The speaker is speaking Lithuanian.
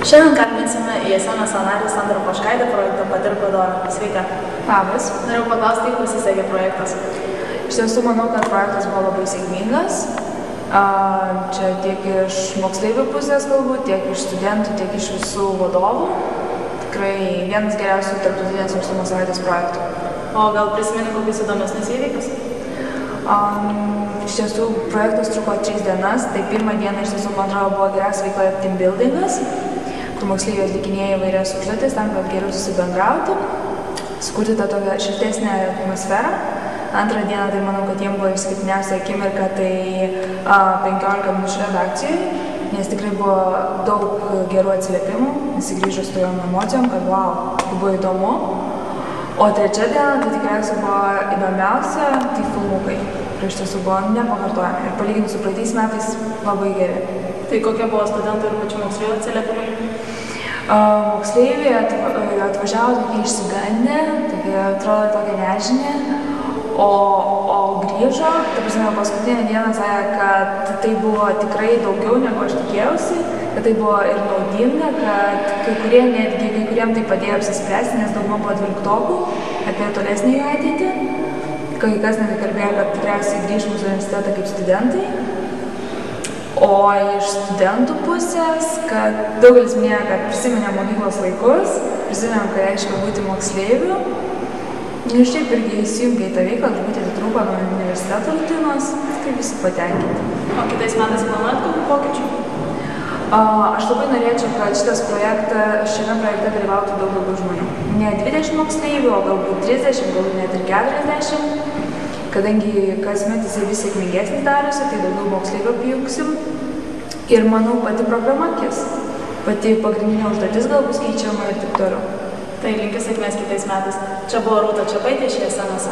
Šiandien kalbinsime ISMS narį Sandrą Poškaitę, projekto patirk vadovę. Sveika. Labas. Norėjau paklausti, kaip pasisekė projektas. Iš tiesų manau, kad projektas buvo labai sėkmingas. Čia tiek iš moksleivių pusės galbūt, tiek iš studentų, tiek iš visų vadovų. Tikrai vienas geriausių tarptautinės mokslumo savaitės projektų. O gal prisimeni kokius įdomesnius įvykius? Iš tiesų projektas truko 3 dienas, tai pirmą dieną iš tiesų man atrodo buvo geriausia veikla team buildingas, kur moksleiviai atlikinėja įvairias užduotis tam, kad geriau susibendrauti, sukurti tą tokią šiltesnę atmosferą. Antrą dieną, tai manau, kad jiems buvo išskirtiniausia akimirka, tai 15 minučių redakcijoje, nes tikrai buvo daug gerų atsiliepimų, visi grįžo su tojom emocijom, kad wow, buvo įdomu. O trečia diena, tai tikriausiai buvo įdomiausia, tai filmukai, kurie iš tiesų buvo nepakartojami ir palyginti su praeitais metais labai geri. Tai kokie buvo studentų ir pačių moksleivių atsiliepimai? Moksleiviai atvažiavo tokie išsigandę, tokie atrodo tokia nežinia, o grįžo, ta prasme, paskutinę dieną sakė, kad tai buvo tikrai daugiau negu aš tikėjausi, kad tai buvo ir naudinga, kad kai kuriem tai padėjo apsispręsti, nes dauguma buvo 12-okų apie tolesnį jų ateitį. Kai kas net kalbėjo, kad tikriausiai grįž mūsų universitetą kaip studentai. O iš studentų pusės, kad daugelis minėjo, kad prisiminė mokyklos laikus, prisiminėm, ką reiškia būti moksleiviu. Ir šiaip irgi įsijungė į tą veiklą, truputį atitrūko nuo universiteto rutinos, tai visi patenkinti. O kitais metais planuojat kokių pokyčių? Aš labai norėčiau, kad šiame projekte dalyvautų daug daugiau žmonių. Ne 20 moksleivių, o galbūt 30, galbūt net ir 40. Kadangi kasmet jisai vis sėkmingesnis darosi, tai daugiau moksleivių apjungsim. Ir manau, pati programa kis. Pati pagrindinė užduotis gal bus keičiama ir taip toliau. Tai linkiu sėkmės kitais metais. Čia buvo Rūta Čepaitė iš ISMS.